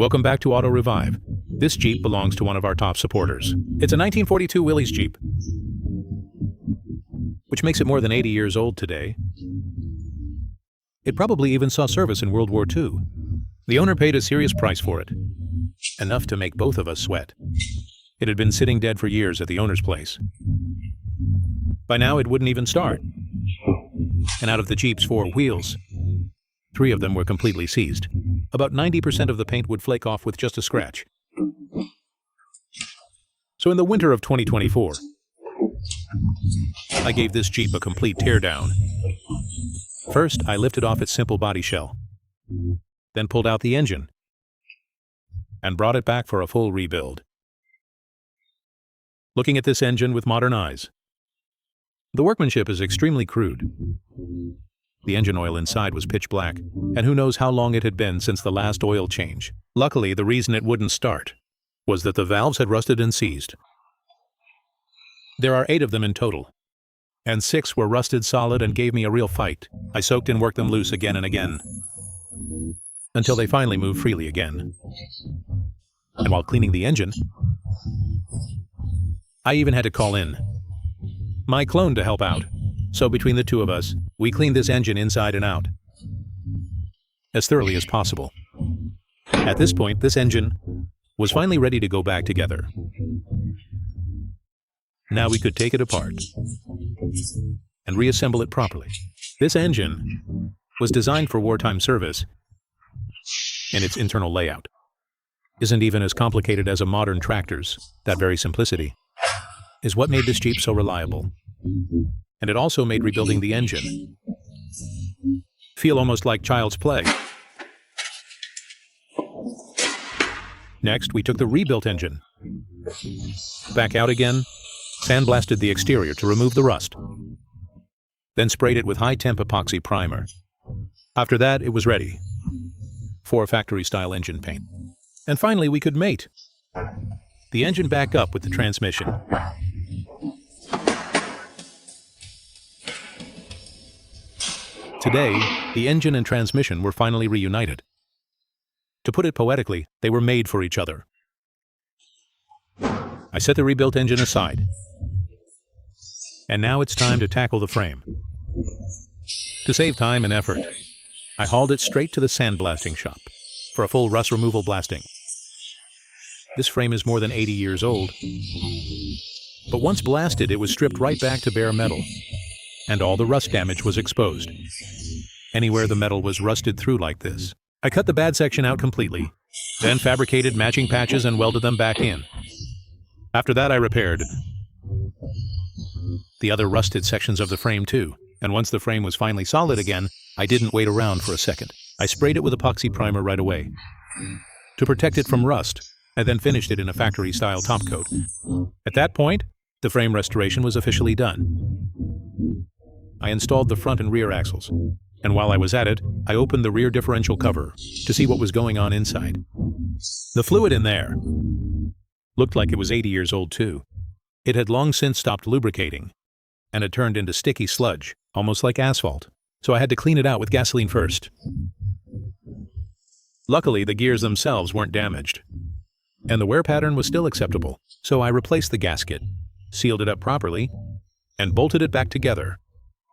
Welcome back to AutoRevive. This Jeep belongs to one of our top supporters. It's a 1942 Willys Jeep, which makes it more than 80 years old today. It probably even saw service in World War II. The owner paid a serious price for it, enough to make both of us sweat. It had been sitting dead for years at the owner's place. By now, it wouldn't even start. And out of the Jeep's 4 wheels, 3 of them were completely seized. About 90% of the paint would flake off with just a scratch. So in the winter of 2024, I gave this Jeep a complete teardown. First, I lifted off its simple body shell, then pulled out the engine, and brought it back for a full rebuild. Looking at this engine with modern eyes, the workmanship is extremely crude. The engine oil inside was pitch black, and who knows how long it had been since the last oil change. Luckily, the reason it wouldn't start was that the valves had rusted and seized. There are 8 of them in total, and 6 were rusted solid and gave me a real fight. I soaked and worked them loose again and again, until they finally moved freely again. And while cleaning the engine, I even had to call in my clone to help out. So between the 2 of us, we cleaned this engine inside and out, as thoroughly as possible. At this point, this engine was finally ready to go back together. Now we could take it apart and reassemble it properly. This engine was designed for wartime service, and its internal layout isn't even as complicated as a modern tractor's. That very simplicity is what made this Jeep so reliable. And it also made rebuilding the engine feel almost like child's play. Next, we took the rebuilt engine back out again, sandblasted the exterior to remove the rust, then sprayed it with high-temp epoxy primer. After that, it was ready for factory-style engine paint. And finally, we could mate the engine back up with the transmission. Today, the engine and transmission were finally reunited. To put it poetically, they were made for each other. I set the rebuilt engine aside, and now it's time to tackle the frame. To save time and effort, I hauled it straight to the sandblasting shop for a full rust removal blasting. This frame is more than 80 years old, but once blasted, it was stripped right back to bare metal, and all the rust damage was exposed. Anywhere the metal was rusted through like this, I cut the bad section out completely, then fabricated matching patches and welded them back in. After that, I repaired the other rusted sections of the frame too, and once the frame was finally solid again, I didn't wait around for a second. I sprayed it with epoxy primer right away to protect it from rust, and then finished it in a factory-style top coat. At that point, the frame restoration was officially done. I installed the front and rear axles, and while I was at it, I opened the rear differential cover to see what was going on inside. The fluid in there looked like it was 80 years old too. It had long since stopped lubricating, and had turned into sticky sludge, almost like asphalt, so I had to clean it out with gasoline first. Luckily, the gears themselves weren't damaged, and the wear pattern was still acceptable, so I replaced the gasket, sealed it up properly, and bolted it back together.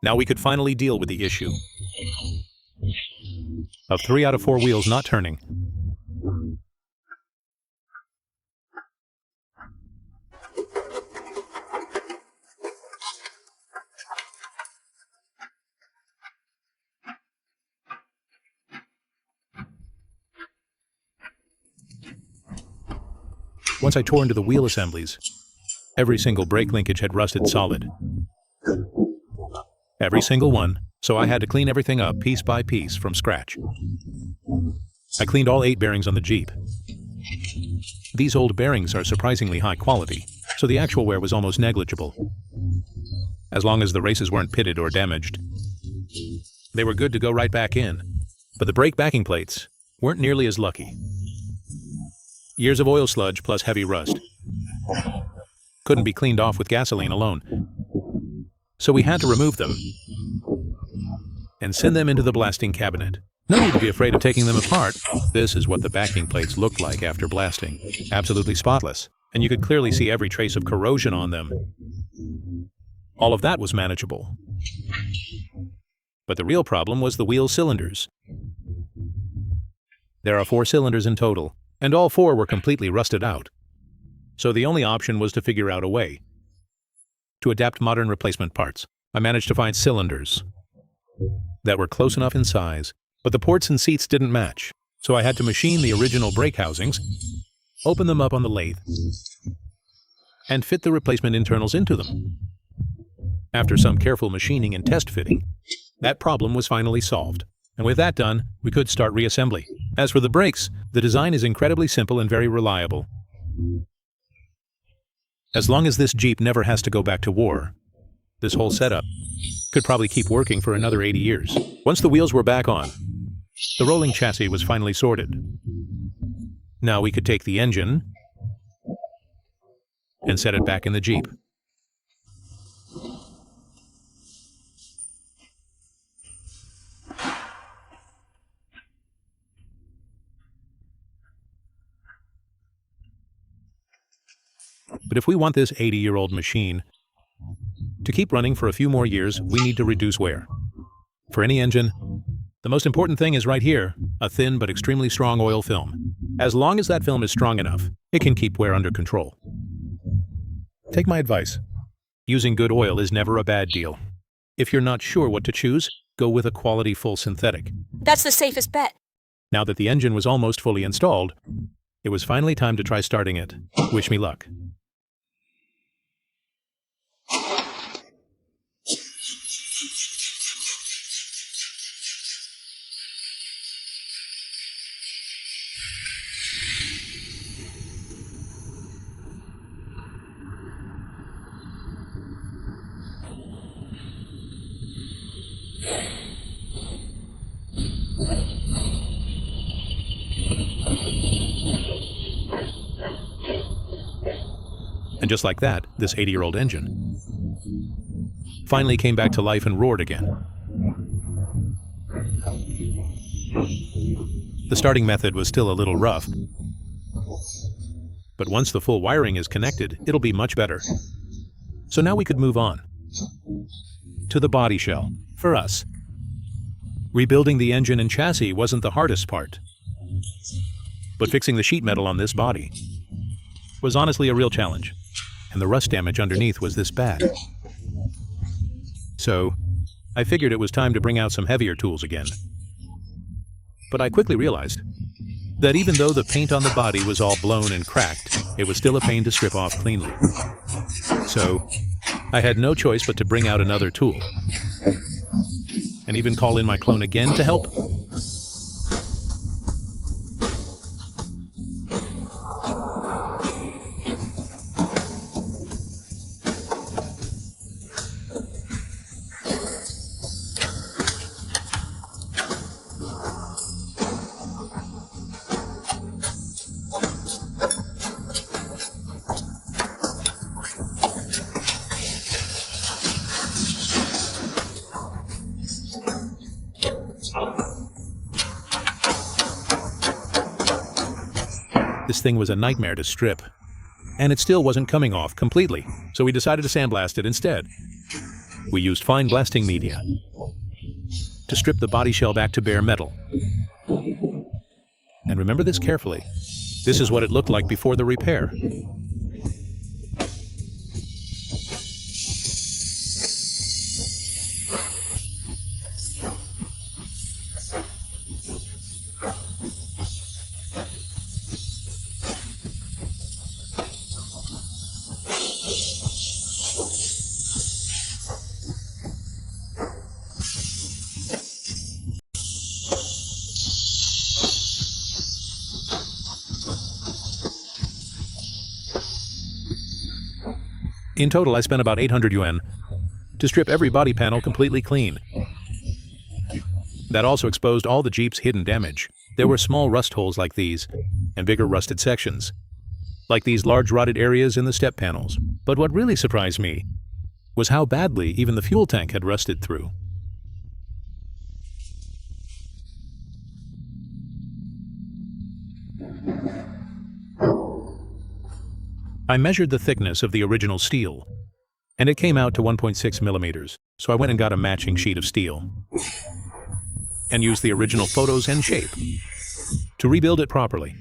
Now we could finally deal with the issue of 3 out of 4 wheels not turning. Once I tore into the wheel assemblies, every single brake linkage had rusted solid. Every single one, so I had to clean everything up piece by piece from scratch. I cleaned all 8 bearings on the Jeep. These old bearings are surprisingly high quality, so the actual wear was almost negligible. As long as the races weren't pitted or damaged, they were good to go right back in. But the brake backing plates weren't nearly as lucky. Years of oil sludge plus heavy rust couldn't be cleaned off with gasoline alone. So we had to remove them and send them into the blasting cabinet. No need to be afraid of taking them apart. This is what the backing plates looked like after blasting. Absolutely spotless, and you could clearly see every trace of corrosion on them. All of that was manageable. But the real problem was the wheel cylinders. There are 4 cylinders in total, and all 4 were completely rusted out. So the only option was to figure out a way to adapt modern replacement parts. I managed to find cylinders that were close enough in size, but the ports and seats didn't match. So I had to machine the original brake housings, open them up on the lathe, and fit the replacement internals into them. After some careful machining and test fitting, that problem was finally solved. And with that done, we could start reassembly. As for the brakes, the design is incredibly simple and very reliable. As long as this Jeep never has to go back to war, this whole setup could probably keep working for another 80 years. Once the wheels were back on, the rolling chassis was finally sorted. Now we could take the engine and set it back in the Jeep. But if we want this 80-year-old machine to keep running for a few more years, we need to reduce wear. For any engine, the most important thing is right here, a thin but extremely strong oil film. As long as that film is strong enough, it can keep wear under control. Take my advice. Using good oil is never a bad deal. If you're not sure what to choose, go with a quality full synthetic. That's the safest bet. Now that the engine was almost fully installed, it was finally time to try starting it. Wish me luck. And just like that, this 80-year-old engine finally came back to life and roared again. The starting method was still a little rough, but once the full wiring is connected, it'll be much better. So now we could move on to the body shell. For us, rebuilding the engine and chassis wasn't the hardest part, but fixing the sheet metal on this body was honestly a real challenge. And the rust damage underneath was this bad. So, I figured it was time to bring out some heavier tools again. But I quickly realized that even though the paint on the body was all blown and cracked, it was still a pain to strip off cleanly. So, I had no choice but to bring out another tool, and even call in my clone again to help. This thing was a nightmare to strip, and it still wasn't coming off completely, so we decided to sandblast it instead. We used fine blasting media to strip the body shell back to bare metal. And remember this carefully. This is what it looked like before the repair. In total, I spent about 800 yuan to strip every body panel completely clean. That also exposed all the Jeep's hidden damage. There were small rust holes like these, and bigger rusted sections, like these large rotted areas in the step panels. But what really surprised me was how badly even the fuel tank had rusted through. I measured the thickness of the original steel, and it came out to 1.6 millimeters, so I went and got a matching sheet of steel and used the original photos and shape to rebuild it properly.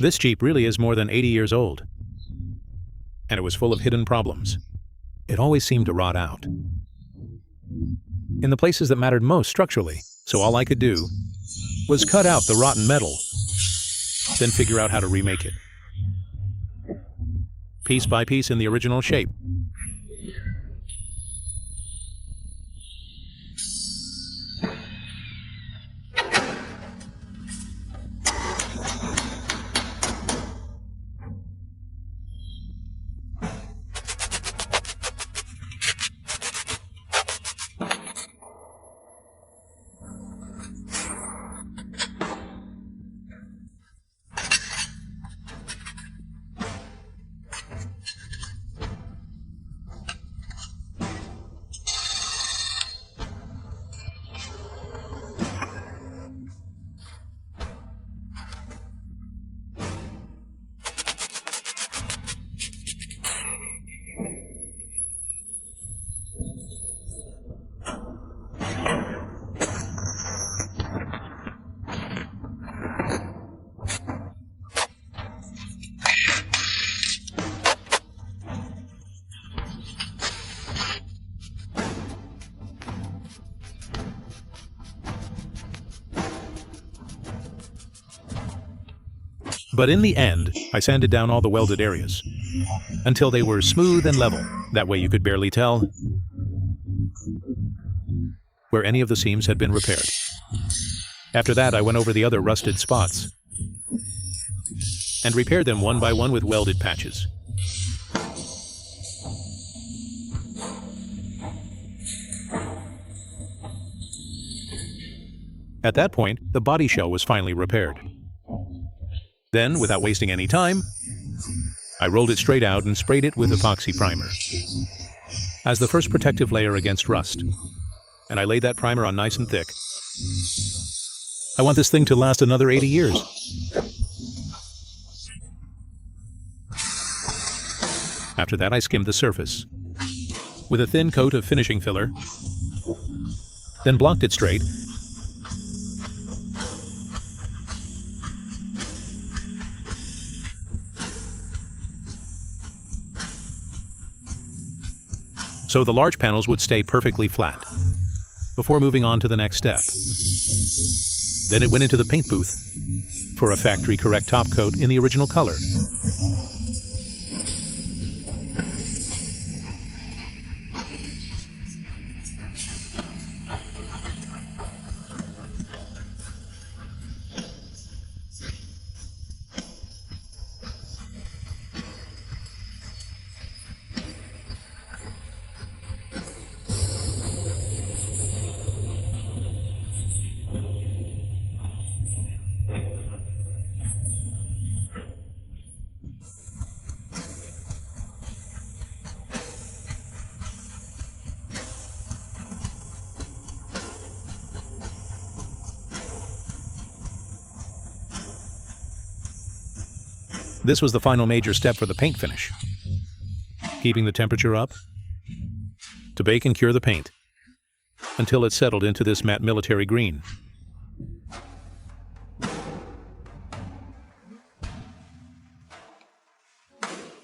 This Jeep really is more than 80 years old, and it was full of hidden problems. It always seemed to rot out in the places that mattered most structurally, so all I could do was cut out the rotten metal, then figure out how to remake it, piece by piece in the original shape. But in the end, I sanded down all the welded areas until they were smooth and level. That way you could barely tell where any of the seams had been repaired. After that, I went over the other rusted spots and repaired them one by one with welded patches. At that point, the body shell was finally repaired. Then, without wasting any time, I rolled it straight out and sprayed it with epoxy primer as the first protective layer against rust. And I laid that primer on nice and thick. I want this thing to last another 80 years. After that, I skimmed the surface with a thin coat of finishing filler, then blocked it straight, so the large panels would stay perfectly flat before moving on to the next step. Then it went into the paint booth for a factory-correct top coat in the original color. This was the final major step for the paint finish. Keeping the temperature up to bake and cure the paint until it settled into this matte military green.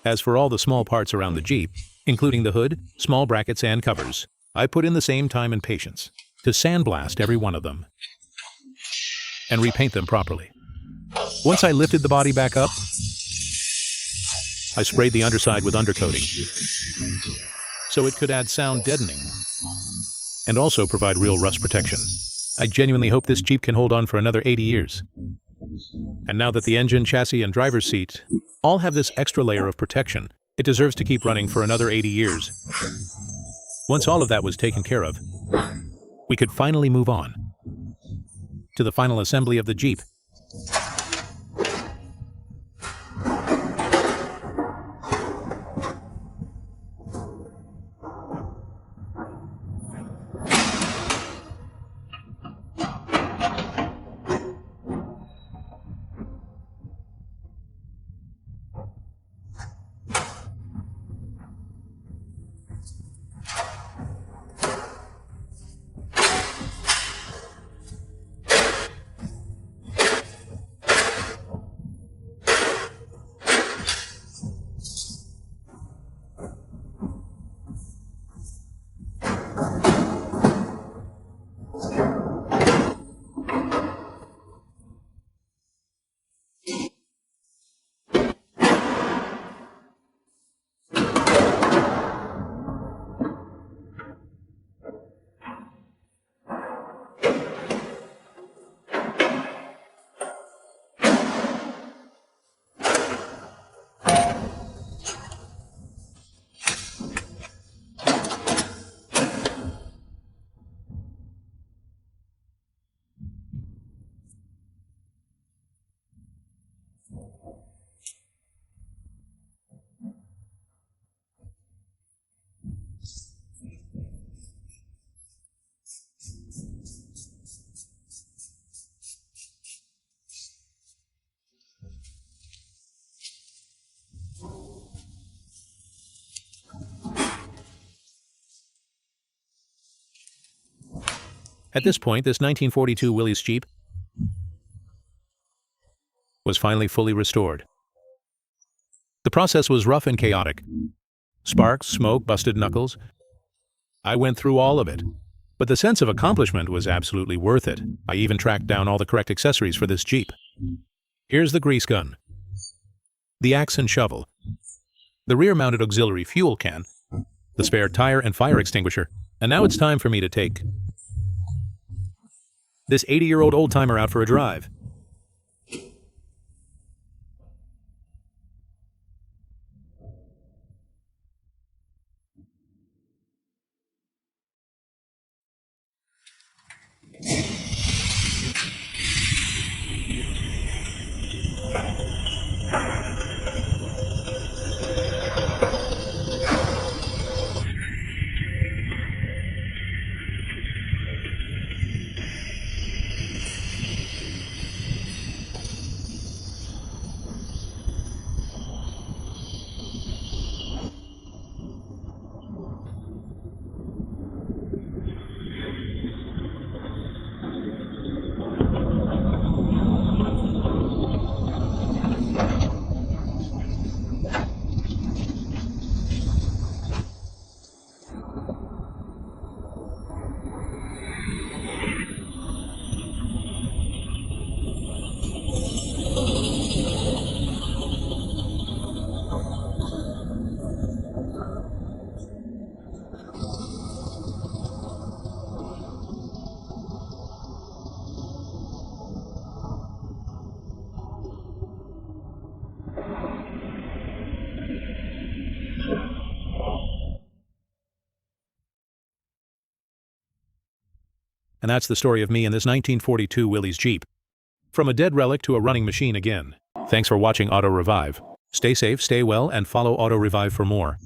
As for all the small parts around the Jeep, including the hood, small brackets, and covers, I put in the same time and patience to sandblast every one of them and repaint them properly. Once I lifted the body back up, I sprayed the underside with undercoating so it could add sound deadening and also provide real rust protection. I genuinely hope this Jeep can hold on for another 80 years. And now that the engine, chassis, and driver's seat all have this extra layer of protection. It deserves to keep running for another 80 years. Once all of that was taken care of, we could finally move on to the final assembly of the Jeep. At this point, this 1942 Willys Jeep was finally fully restored. The process was rough and chaotic. Sparks, smoke, busted knuckles. I went through all of it. But the sense of accomplishment was absolutely worth it. I even tracked down all the correct accessories for this Jeep. Here's the grease gun, the axe and shovel, the rear-mounted auxiliary fuel can, the spare tire and fire extinguisher, and now it's time for me to take this 80-year-old old-timer out for a drive. And that's the story of me in this 1942 Willys Jeep. From a dead relic to a running machine again. Thanks for watching AutoRevive. Stay safe, stay well, and follow AutoRevive for more.